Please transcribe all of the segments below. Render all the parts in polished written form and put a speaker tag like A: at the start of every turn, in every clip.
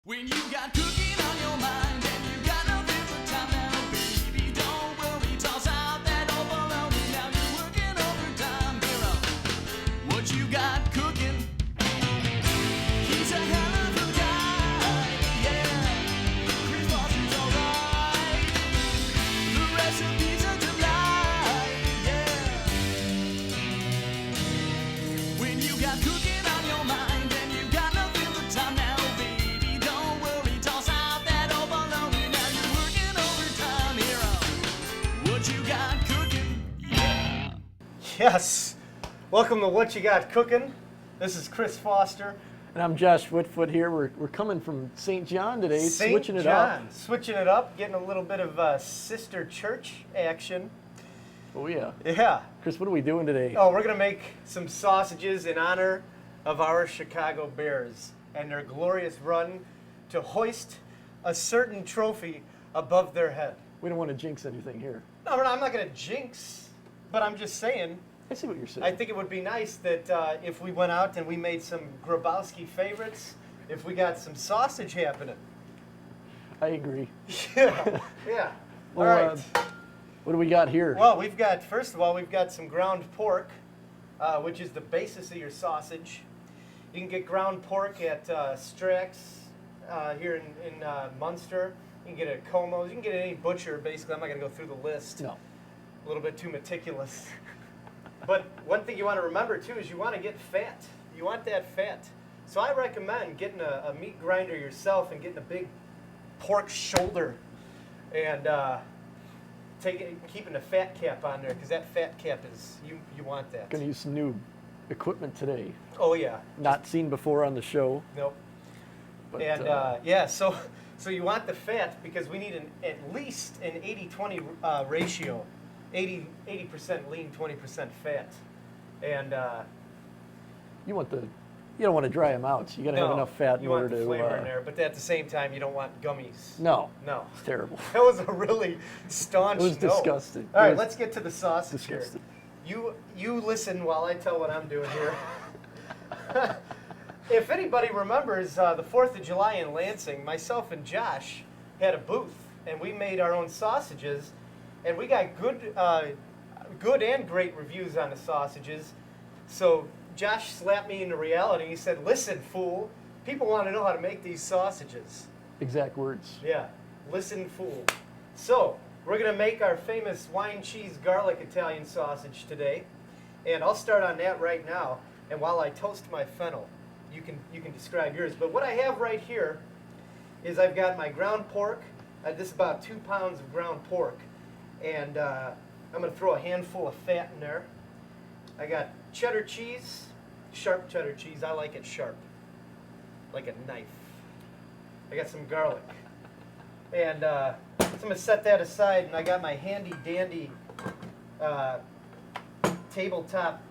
A: When you got cooking on your mind and you got nothing but time now, baby, don't worry, toss out that old baloney. Now you're working overtime, hero. What you got cooking? He's a hell of a guy, yeah. Chris Foster's alright. The recipe's a delight, yeah. When you got cooking on your mind and you got nothing but time now, baby, don't worry, toss out that old baloney. Now you're working overtime, hero. What you got cooking? Yeah.
B: Yes. Welcome to What You Got Cookin'. This is Chris Foster.
C: And I'm Josh Whitfoot here. We're coming from St. John today, switching it up.
B: Switching it up, getting a little bit of sister church action.
C: Oh yeah.
B: Yeah.
C: Chris, what are we doing today?
B: Oh, we're going to make some sausages in honor of our Chicago Bears and their glorious run to hoist a certain trophy above their head.
C: We don't want to jinx anything here.
B: No, I'm not going to jinx, but I'm just saying.
C: I see what you're saying.
B: I think it would be nice that if we went out and we made some Grabowski favorites, if we got some sausage happening.
C: I agree.
B: Yeah, yeah.
C: Well,
B: All right.
C: What do we got here?
B: Well, first of all, we've got some ground pork, which is the basis of your sausage. You can get ground pork at Strax here in Munster. You can get it at Como's. You can get it at any butcher, basically. I'm not going to go through the list.
C: No.
B: A little bit too meticulous. But one thing you want to remember, too, is you want to get fat. You want that fat. So I recommend getting a meat grinder yourself and getting a big pork shoulder and keeping the fat cap on there, because that fat cap is, you want that.
C: Going to use some new equipment today.
B: Oh, yeah.
C: Not seen before on the show.
B: Nope.
C: But,
B: And, yeah, so you want the fat because we need at least an 80-20 ratio. 80% lean, 20% fat. And
C: you don't want to dry them out. So you got to have enough fat in order
B: to. You want the flavor in there, but at the same time, you don't want gummies.
C: No.
B: No.
C: It's terrible.
B: That was a really staunch no.
C: It was disgusting.
B: All right, let's get to the sausage
C: disgusting.
B: here. You listen while I tell what I'm doing here. If anybody remembers the 4th of July in Lansing, myself and Josh had a booth, and we made our own sausages, and we got good and great reviews on the sausages. So Josh slapped me into reality. He said, "Listen, fool, people want to know how to make these sausages."
C: Exact words.
B: Yeah, listen, fool. So we're going to make our famous wine, cheese, garlic Italian sausage today. And I'll start on that right now. And while I toast my fennel, you can describe yours. But what I have right here is I've got my ground pork. This is about 2 pounds of ground pork. And I'm going to throw a handful of fat in there. I got cheddar cheese, sharp cheddar cheese. I like it sharp, like a knife. I got some garlic. And so I'm going to set that aside, and I got my handy-dandy tabletop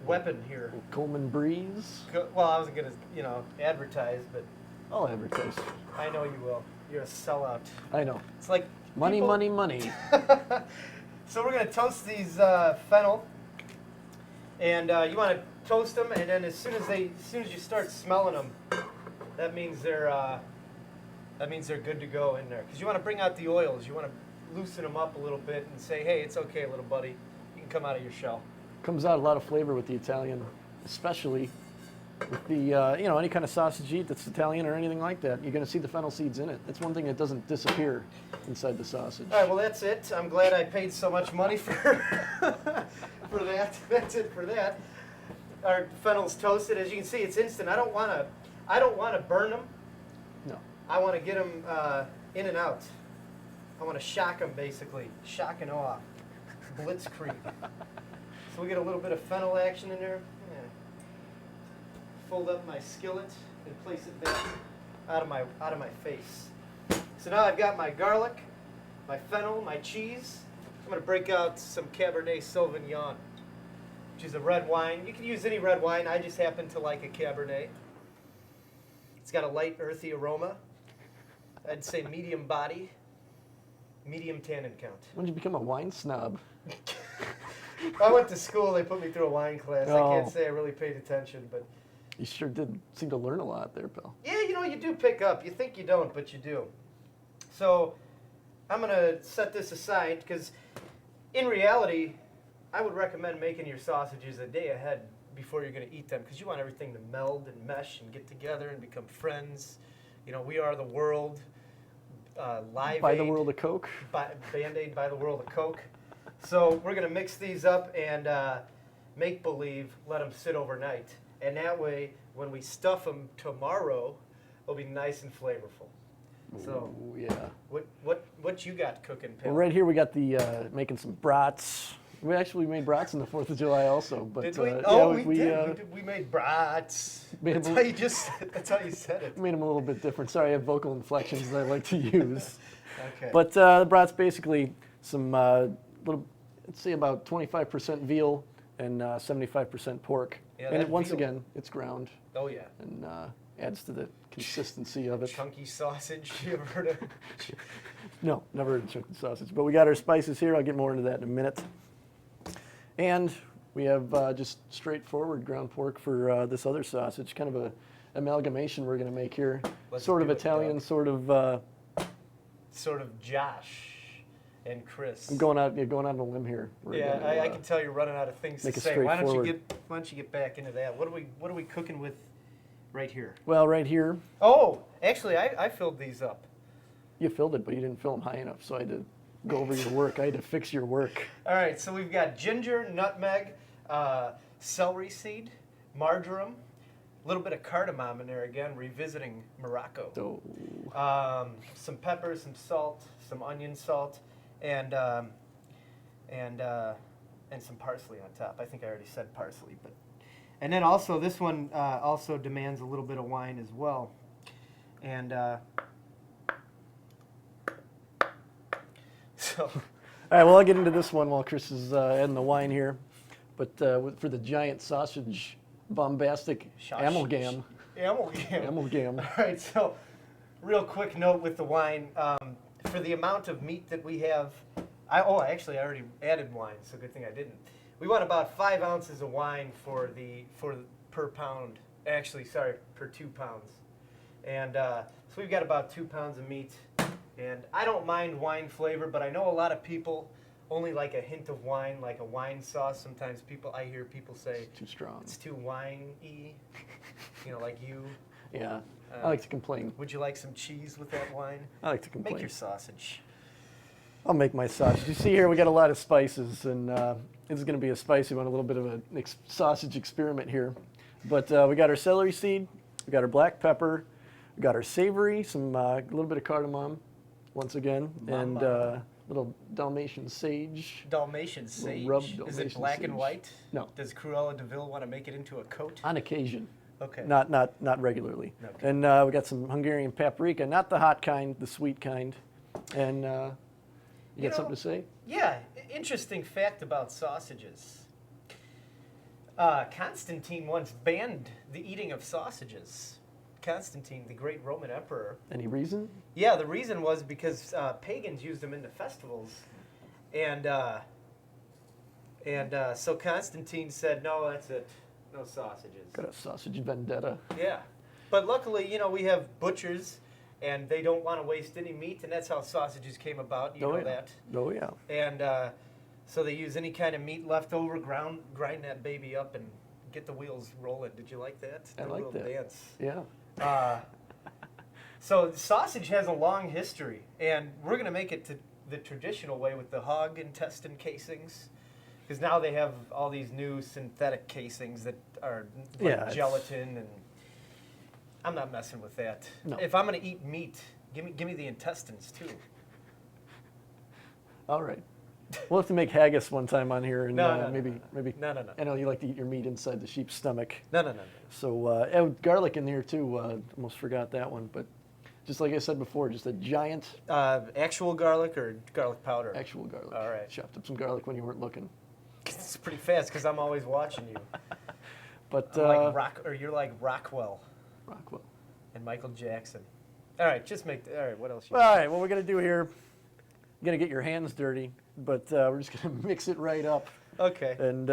B: weapon here.
C: Coleman Breeze.
B: Well, I wasn't going to, advertise, but
C: I'll advertise.
B: I know you will. You're a sellout.
C: I know.
B: It's like
C: Money,
B: people...
C: money, money.
B: So we're going to toast these fennel, and you want to toast them, and then as soon as you start smelling them, that means they're good to go in there. Because you want to bring out the oils, you want to loosen them up a little bit and say, "Hey, it's okay, little buddy, you can come out of your shell."
C: Comes out a lot of flavor with the Italian, especially with the any kind of sausage eat that's Italian or anything like that. You're going to see the fennel seeds in it. That's one thing that doesn't disappear inside the sausage.
B: All right, well, that's it. I'm glad I paid so much money for for that. That's it for that. Our fennel's toasted. As you can see, it's instant. I don't want to burn them.
C: No.
B: I want to get them in and out. I want to shock them, basically. Shock and awe. Blitzkrieg. So we get a little bit of fennel action in there. Yeah. Fold up my skillet and place it back out of my face. So now I've got my garlic, my fennel, my cheese. I'm going to break out some Cabernet Sauvignon, which is a red wine. You can use any red wine. I just happen to like a Cabernet. It's got a light, earthy aroma. I'd say medium body, medium tannin count.
C: When did you become a wine snob?
B: I went to school. They put me through a wine class.
C: Oh.
B: I can't say I really paid attention, but
C: You sure did seem to learn a lot there, pal.
B: Yeah, you do pick up. You think you don't, but you do. So I'm going to set this aside because in reality, I would recommend making your sausages a day ahead before you're going to eat them because you want everything to meld and mesh and get together and become friends. We are the world. Live
C: By
B: Aid,
C: the world of Coke.
B: Band-Aid by the world of Coke. So we're going to mix these up and make believe, let them sit overnight. And that way, when we stuff them tomorrow, they'll be nice and flavorful. So,
C: Ooh, yeah.
B: what you got cooking, pal?
C: Well, right here we got the making some brats. We actually made brats on the 4th of July also. But,
B: Did we?
C: yeah,
B: we did. We made brats.
C: Made
B: That's
C: them-
B: how you that's how you said it.
C: made them a little bit different. Sorry, I have vocal inflections that I like to use.
B: Okay.
C: But the brats basically some little, let's say about 25% veal and 75% pork.
B: Yeah,
C: and
B: that
C: once
B: veal-
C: again, it's ground
B: Oh yeah.
C: and adds to the consistency of it.
B: Chunky sausage. You ever heard of?
C: No, never heard of chunky sausage. But we got our spices here. I'll get more into that in a minute. And we have just straightforward ground pork for this other sausage, kind of a amalgamation we're going to make here.
B: Let's
C: Sort of
B: do it,
C: Italian,
B: Doug.
C: sort of.
B: Sort of Josh and Chris.
C: I'm going out on a limb here. We're
B: Yeah,
C: gonna,
B: I can tell you're running out of things
C: make
B: to
C: it
B: say. Why don't
C: straightforward.
B: you get back into that? What are we cooking with right here?
C: Well, right here,
B: Oh, actually, I filled these up.
C: you filled it, but you didn't fill them high enough, so I had to go over your work. I had to fix your work.
B: All right, so we've got ginger, nutmeg, celery seed, marjoram, a little bit of cardamom in there again, revisiting Morocco.
C: So,
B: Some pepper, some salt, some onion salt, and some parsley on top. I think I already said parsley, but and then also this one also demands a little bit of wine as well, and so.
C: all right, well, I'll get into this one while Chris is adding the wine here. But for the giant sausage bombastic amalgam. Amalgam.
B: All right, so real quick note with the wine. For the amount of meat that we have, I already added wine, so good thing I didn't. We want about 5 ounces of wine per pound. Actually, sorry, per 2 pounds. And so we've got about 2 pounds of meat. And I don't mind wine flavor, but I know a lot of people only like a hint of wine, like a wine sauce. Sometimes I hear people say
C: Too strong.
B: it's too wine-y, like you.
C: Yeah, I like to complain.
B: Would you like some cheese with that wine?
C: I like to complain.
B: Make your sausage.
C: I'll make my sausage. You see here, we got a lot of spices, and this is going to be a spicy one, a little bit of a sausage experiment here. But we got our celery seed, we got our black pepper, we got our savory, a little bit of cardamom, once again, and little Dalmatian sage.
B: Dalmatian sage.
C: rubbed
B: Is it
C: Dalmatian
B: black and
C: sage.
B: white?
C: No.
B: Does Cruella de Vil want to make it into a coat?
C: On occasion.
B: Okay.
C: Not regularly.
B: Okay.
C: And we got some Hungarian paprika, not the hot kind, the sweet kind. And you got something to say?
B: Yeah. Interesting fact about sausages. Constantine once banned the eating of sausages. Constantine, the great Roman emperor.
C: Any reason?
B: Yeah, the reason was because pagans used them in the festivals, and so Constantine said, "No, that's it, no sausages."
C: Got a sausage vendetta.
B: Yeah, but luckily, we have butchers, and they don't want to waste any meat, and that's how sausages came about. You know
C: yeah.
B: that.
C: Oh, yeah.
B: And so they use any kind of meat left over, grind that baby up, and get the wheels rolling. Did you like that?
C: I
B: The
C: like
B: little
C: that.
B: dance.
C: Yeah.
B: So sausage has a long history, and we're going to make it to the traditional way with the hog intestine casings, because now they have all these new synthetic casings that are like
C: Yeah,
B: gelatin, and I'm not messing with that.
C: No.
B: If I'm going to eat meat, give me the intestines too.
C: All right. We'll have to make haggis one time on here, and
B: No.
C: maybe.
B: No.
C: I know you like to eat your meat inside the sheep's stomach.
B: No.
C: So garlic in here too. Almost forgot that one, but just like I said before, just a giant
B: Actual garlic or garlic powder?
C: actual garlic.
B: All right.
C: Chopped up some garlic when you weren't looking.
B: It's pretty fast because I'm always watching you.
C: But
B: I'm like you're like Rockwell
C: Rockwell.
B: and Michael Jackson. All right, all right, what else?
C: All right, what we're gonna do here? You're gonna get your hands dirty, but we're just gonna mix it right up
B: Okay.
C: and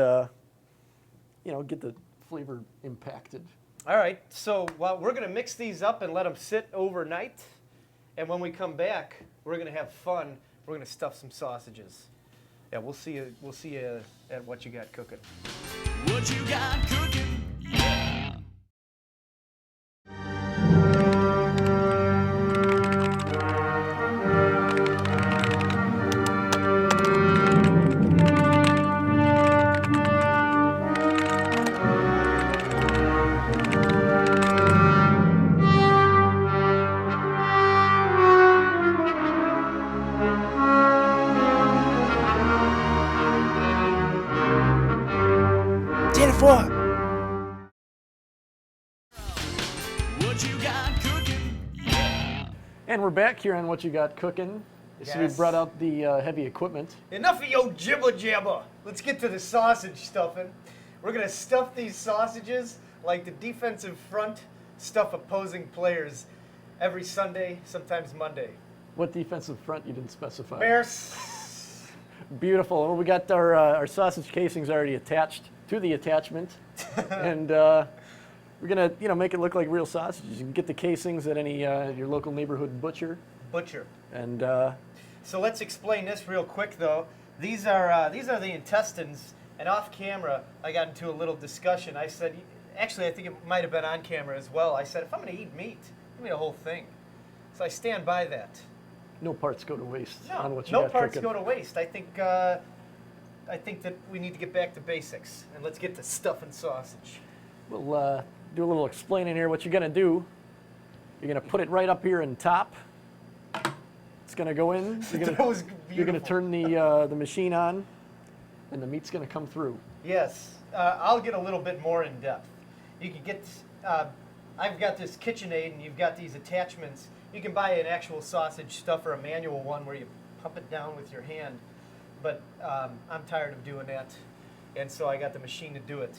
C: get the flavor impacted.
B: All right, so we're going to mix these up and let them sit overnight. And when we come back, we're going to have fun. We're going to stuff some sausages. Yeah, we'll see you at What You Got Cooking.
A: What you got cooking? Yeah. What you got cooking? Yeah.
C: And we're back here on What You Got Cooking. So we
B: Yes.
C: brought out the heavy equipment.
B: Enough of your jibber jabber. Let's get to the sausage stuffing. We're going to stuff these sausages like the defensive front stuff opposing players every Sunday, sometimes Monday.
C: What defensive front you didn't specify?
B: Bears.
C: Beautiful. Well, we got our sausage casings already attached to the attachment, and we're gonna make it look like real sausages. You can get the casings at any your local neighborhood butcher. And
B: So let's explain this real quick, though. These are the intestines, and off camera, I got into a little discussion. I said, actually, I think it might have been on camera as well. I said, if I'm going to eat meat, give me the whole thing. So I stand by that.
C: no parts go to waste on What You
B: No
C: Got
B: parts
C: Cooking.
B: go to waste. I think that we need to get back to basics, and let's get to stuffing sausage.
C: We'll do a little explaining here. What you're gonna do, you're gonna put it right up here in top. It's gonna go in.
B: That was
C: You're gonna
B: beautiful.
C: turn the machine on, and the meat's gonna come through.
B: Yes, I'll get a little bit more in depth. You can get, I've got this KitchenAid, and you've got these attachments. You can buy an actual sausage stuffer, a manual one, where you pump it down with your hand. But I'm tired of doing that, and so I got the machine to do it.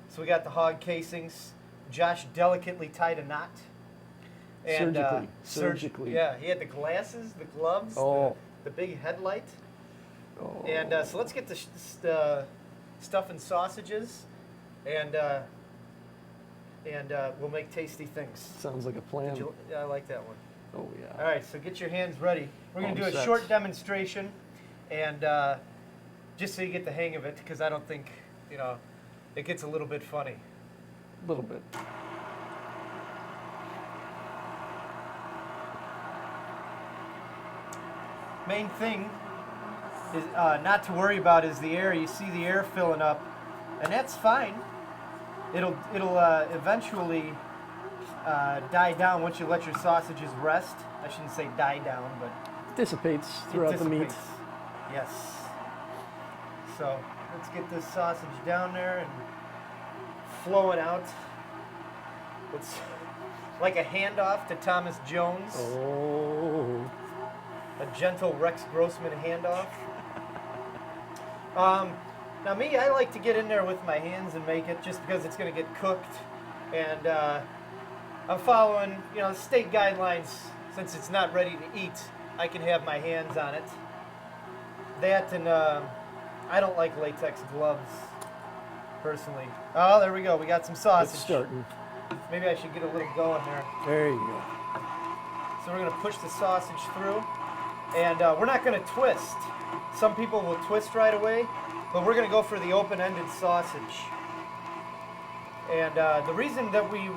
B: So we got the hog casings. Josh delicately tied a knot. And,
C: Surgically.
B: Yeah, he had the glasses, the gloves, the big headlight.
C: Oh.
B: And so let's get the stuffing sausages, and we'll make tasty things.
C: Sounds like a plan.
B: I like that one.
C: Oh yeah.
B: All right, so get your hands ready. We're going to do a
C: Set.
B: short demonstration, and just so you get the hang of it, because I don't think, it gets a little bit funny.
C: A little bit.
B: Main thing is not to worry about is the air. You see the air filling up, and that's fine. It'll eventually die down once you let your sausages rest. I shouldn't say die down, but
C: Dissipates throughout the meat.
B: dissipates. Yes. So let's get this sausage down there and flow it out. It's like a handoff to Thomas Jones.
C: Oh.
B: A gentle Rex Grossman handoff. Now me, I like to get in there with my hands and make it just because it's going to get cooked. And I'm following, state guidelines. Since it's not ready to eat, I can have my hands on it. That and I don't like latex gloves, personally. Oh, there we go. We got some sausage.
C: It's starting.
B: Maybe I should get a little going there.
C: There you go.
B: So we're going to push the sausage through. And we're not going to twist. Some people will twist right away, but we're going to go for the open-ended sausage. And the reason that we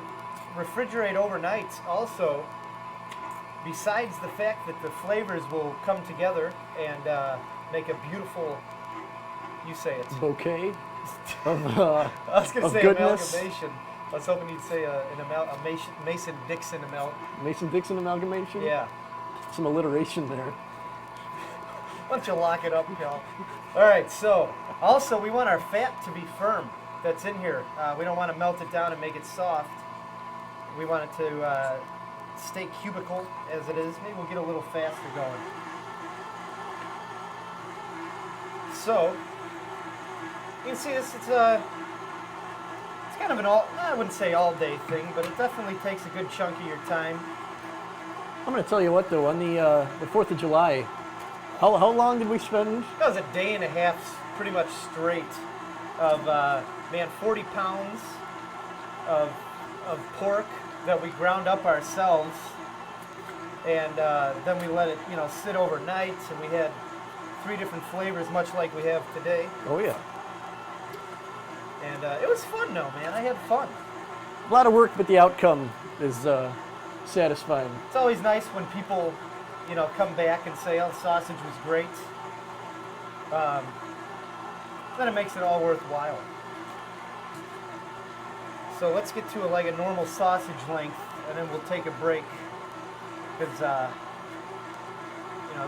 B: refrigerate overnight also, besides the fact that the flavors will come together and make a beautiful, you say it.
C: Bouquet of,
B: I was going to
C: of
B: say
C: goodness.
B: amalgamation. I was hoping you'd say a Mason-Dixon
C: Mason-Dixon amalgamation.
B: Yeah.
C: Some alliteration there.
B: Why don't you lock it up, Cal? All right, so also we want our fat to be firm that's in here. We don't want to melt it down and make it soft. We want it to stay cubical as it is. Maybe we'll get a little faster going. So, you can see this, it's kind of an I wouldn't say all-day thing, but it definitely takes a good chunk of your time.
C: I'm going to tell you what, though, on the 4th of July, how long did we spend?
B: That was a day and a half, pretty much straight, of 40 pounds of of pork that we ground up ourselves, and then we let it, sit overnight, and we had 3 different flavors, much like we have today.
C: Oh yeah.
B: And it was fun, though, man. I had fun.
C: A lot of work, but the outcome is satisfying.
B: It's always nice when people, come back and say, "Oh, the sausage was great." Then it makes it all worthwhile. So let's get to a normal sausage length, and then we'll take a break, because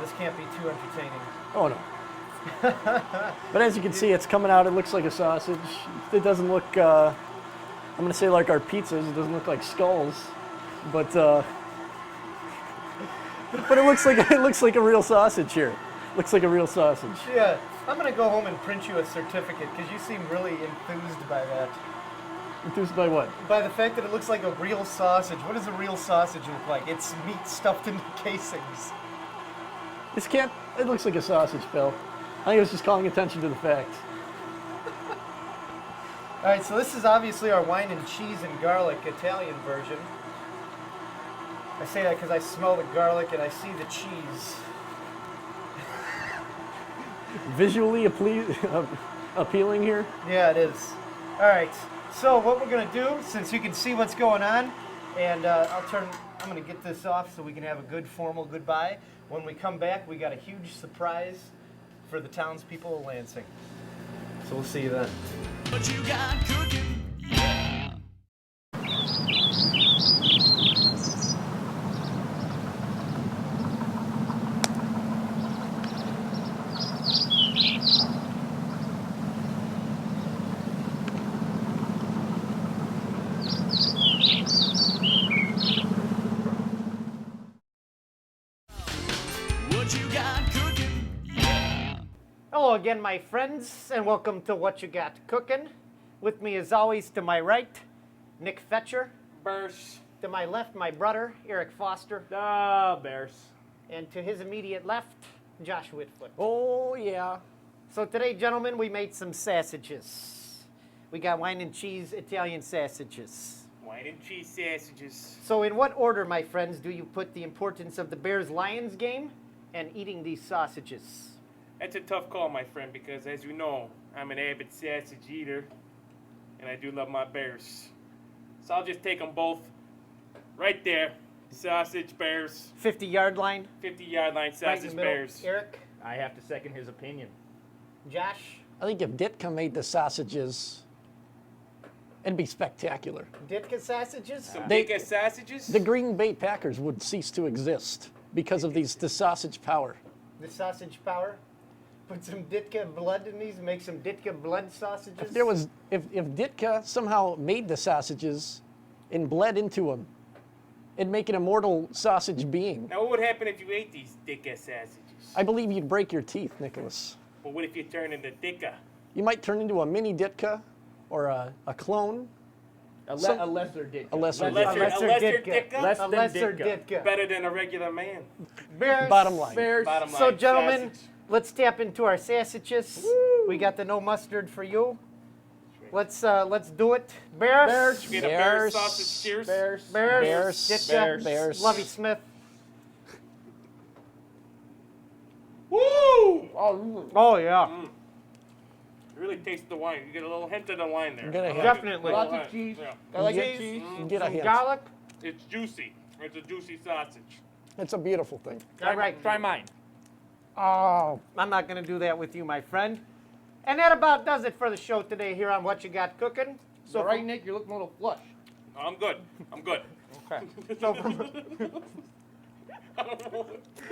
B: this can't be too entertaining.
C: Oh no. But as you can see, it's coming out. It looks like a sausage. It doesn't look. I'm gonna say like our pizzas. It doesn't look like skulls, but it looks like a real sausage here. Looks like a real sausage.
B: Yeah, I'm gonna go home and print you a certificate, because you seem really enthused by that.
C: Enthused by what?
B: By the fact that it looks like a real sausage. What does a real sausage look like? It's meat stuffed into casings.
C: It looks like a sausage, Phil. I think I was just calling attention to the fact.
B: All right, so this is obviously our wine and cheese and garlic Italian version. I say that because I smell the garlic and I see the cheese.
C: Visually appealing here.
B: Yeah, it is. All right, so what we're gonna do, since you can see what's going on, and I'm gonna get this off so we can have a good formal goodbye. When we come back, we got a huge surprise for the townspeople of Lansing. So we'll see you then.
A: What you got cooking? Yeah. What you got cooking? Yeah.
B: Hello again, my friends, and welcome to What You Got Cookin'. With me, as always, to my right, Nick Fetcher.
D: Bears.
B: To my left, my brother, Eric Foster.
D: Bears.
B: And to his immediate left, Josh Whitfoot.
C: Oh yeah.
B: So today, gentlemen, we made some sausages. We got wine and cheese Italian sausages.
D: Wine and cheese sausages.
B: So in what order, my friends, do you put the importance of the Bears-Lions game and eating these sausages?
D: That's a tough call, my friend, because as you know, I'm an avid sausage eater, and I do love my Bears. So I'll just take them both right there. Sausage Bears.
B: 50-yard line.
D: 50-yard line
B: Right in
D: sausage
B: the middle.
D: Bears.
B: Eric,
E: I have to second his opinion.
B: Josh,
C: I think if Ditka made the sausages, it'd be spectacular.
B: Ditka sausages?
D: Some
C: They-
D: big sausages.
C: The Green Bay Packers would cease to exist because of the sausage power.
B: The sausage power? Put some Ditka blood in these and make some Ditka blood sausages?
C: If Ditka somehow made the sausages and bled into them, it'd make an immortal sausage being.
D: Now, what would happen if you ate these dick sausages?
C: I believe you'd break your teeth, Nicholas.
D: Well, what if you turn into dicka?
C: You might turn into a mini Ditka or a clone.
E: A
C: Some-
E: lesser dick.
C: a lesser
D: A lesser
B: Ditka.
D: Ditka?
E: Less
B: A
E: than
B: lesser
E: Ditka.
B: Ditka.
D: Better than a regular man.
B: Bears.
C: Bottom line.
E: Bears.
D: Bottom line.
B: So, gentlemen,
D: sausage.
B: let's tap into our sausages. We got the no mustard for you. Let's do it. Bears.
E: Bears.
D: Get a Bears
C: Bears.
D: sausage. Cheers.
E: Bears.
B: Bears.
C: Bears.
B: Ditka.
C: Bears.
B: Lovey Smith.
D: Woo!
B: Oh, yeah.
D: You really taste the wine. You get a little hint of the wine there.
C: Get a hint.
B: Definitely.
E: Lots of cheese.
D: Yeah.
E: I like
C: Get-
E: cheese.
C: Get a
B: Some
C: hint.
B: garlic.
D: It's juicy. It's a juicy sausage.
C: It's a beautiful thing.
B: All right.
E: Try mine.
C: Oh,
B: I'm not going to do that with you, my friend. And that about does it for the show today here on What You Got Cooking.
E: So,
B: So,
E: right, Nick, you're looking a little flush.
D: I'm good. I'm good.
E: Okay.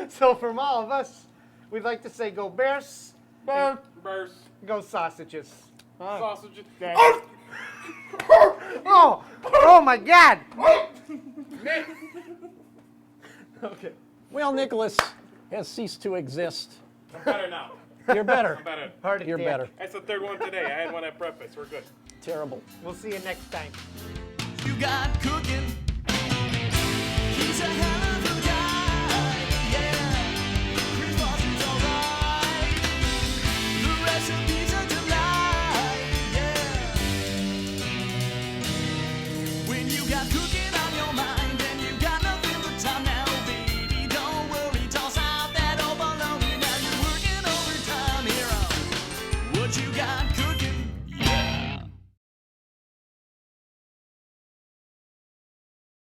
B: so from all of us, we'd like to say go Bears,
E: Bears.
D: Bears.
B: go sausages.
D: Sausages.
E: Okay.
B: Oh my God. Okay.
C: well, Nicholas has ceased to exist.
D: I'm better now.
C: You're better.
D: I'm better.
B: Heart
C: You're
B: attack.
C: better.
D: That's the third one today. I had one at breakfast. We're good.
C: Terrible.
B: We'll see you next time.
A: You got cooking.